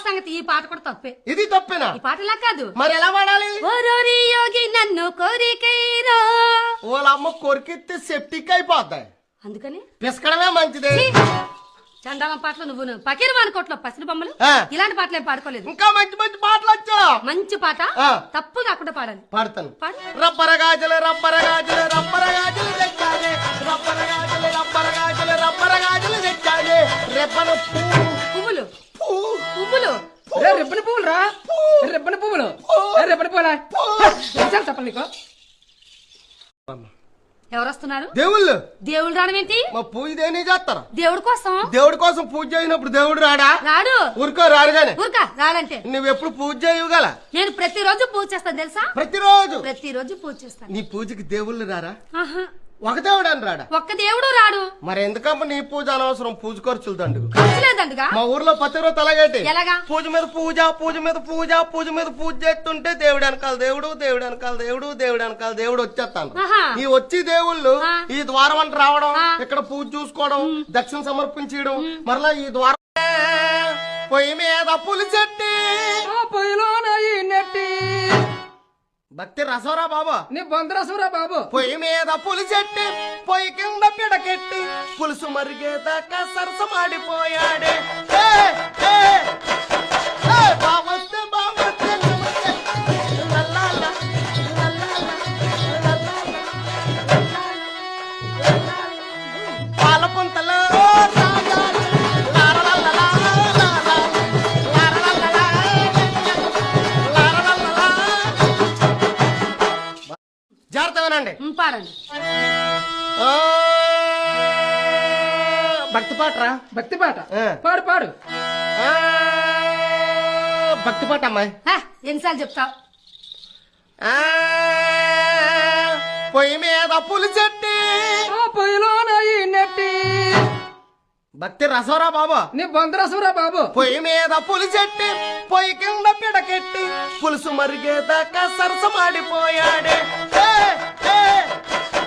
సంగతి ఈ పాట కూడా తప్పే. ఇది తప్పేనా? ఈ పాట ఇలా కాదు. మరి ఎలా పాడాలి? ఓరోరి యోగి నన్ను కోరికైరా. వాళ్ళ అమ్మ కొరికిస్తే సెప్టిక్ అయిపోతాయి, అందుకని పిసకడమే మంచిది. చండాలం పాటలు నువ్వు పకీరు అనుకోట్లో పసిడి బొమ్మలు ఇలాంటి పాటలు ఏం పాడుకోలేదు. ఇంకా మంచి మంచి పాటలు వచ్చా. మంచి పాట తప్పు కాకుండా పాడాలి. పాడతాను. పాడు. రబ్బరగాజులు రబ్బరగాజులు రబ్బరగాజులు తెచ్చాలి, రబ్బరగాజులు రబ్బరగాజులు రబ్బరగాజులు తెచ్చాలి. రెబ్బన పువ్వులు పువ్వులు రెబ్బన పువ్వులు రా, రెబ్బన పువ్వులు, రెబ్బన పువ్వులా చెప్పండి నీకు. ఎవరు వస్తున్నారు? దేవుళ్ళు. దేవుడు రావడం ఏంటి? మా పూజ దేని చేస్తారా? దేవుడి కోసం. దేవుడి కోసం పూజ చేసినప్పుడు దేవుడు రాడా? రాడు. ఊరుకో రాడుగానే. ఊరుకా రాడంటే నువ్వు ఎప్పుడు పూజ చేయగల? నేను ప్రతిరోజు పూజ చేస్తాను తెలుసా? ప్రతిరోజు పూజ చేస్తాను. నీ పూజకి దేవుళ్ళు రారా? ఆహా. ఒక దేవుడు అని రాడా? ఒక్క దేవుడు రాడు. మరి ఎందుకమ్మ నీ పూజ అనవసరం? పూజ ఖర్చులు దండుగు. లేదండుగా. మా ఊర్లో ప్రతిరోజు అలాగేటి. ఎలాగా? పూజ మీద పూజ, పూజ మీద పూజ, పూజ మీద పూజ చేస్తుంటే దేవుడు వెనకాల దేవుడు, దేవుడు వెనకాల దేవుడు, దేవుడు వెనకాల దేవుడు వచ్చేస్తాను. ఈ వచ్చి దేవుళ్ళు ఈ ద్వారం అంటే రావడం, ఇక్కడ పూజ చూసుకోవడం, దక్షిణ సమర్పించడం, మరలా ఈ ద్వారం పొయ్యి మీద పులిచెట్టి పొయ్యిలో నెట్టి భక్తి రసవరా బాబా, నీ బంధరసరా బాబు. పొయ్యి మీద పులిచెట్టి పొయ్యి కింద పిడకెట్టి పులుసు మరిగేదాకా సరసమాడిపోయాడే. బావస్తే బావస్తే పాల పుంతలో జాగ్రత్తగానండి. పాడండి. భక్తి పాటరా? భక్తి పాట పాడు పాడు. భక్తి పాట అమ్మాయి. ఎన్నిసార్లు చెప్తావు? పొయ్యి మీద పులిచెట్టి పొయ్యిలో నెట్టి భక్తి రసవరా బాబా, నీ బంధరసరా బాబు. పొయ్యి మీద పులిచెట్టి పొయ్యి కింద పిడకెట్టి పులుసు మరిగేదాకా సరసమాడిపోయాడే.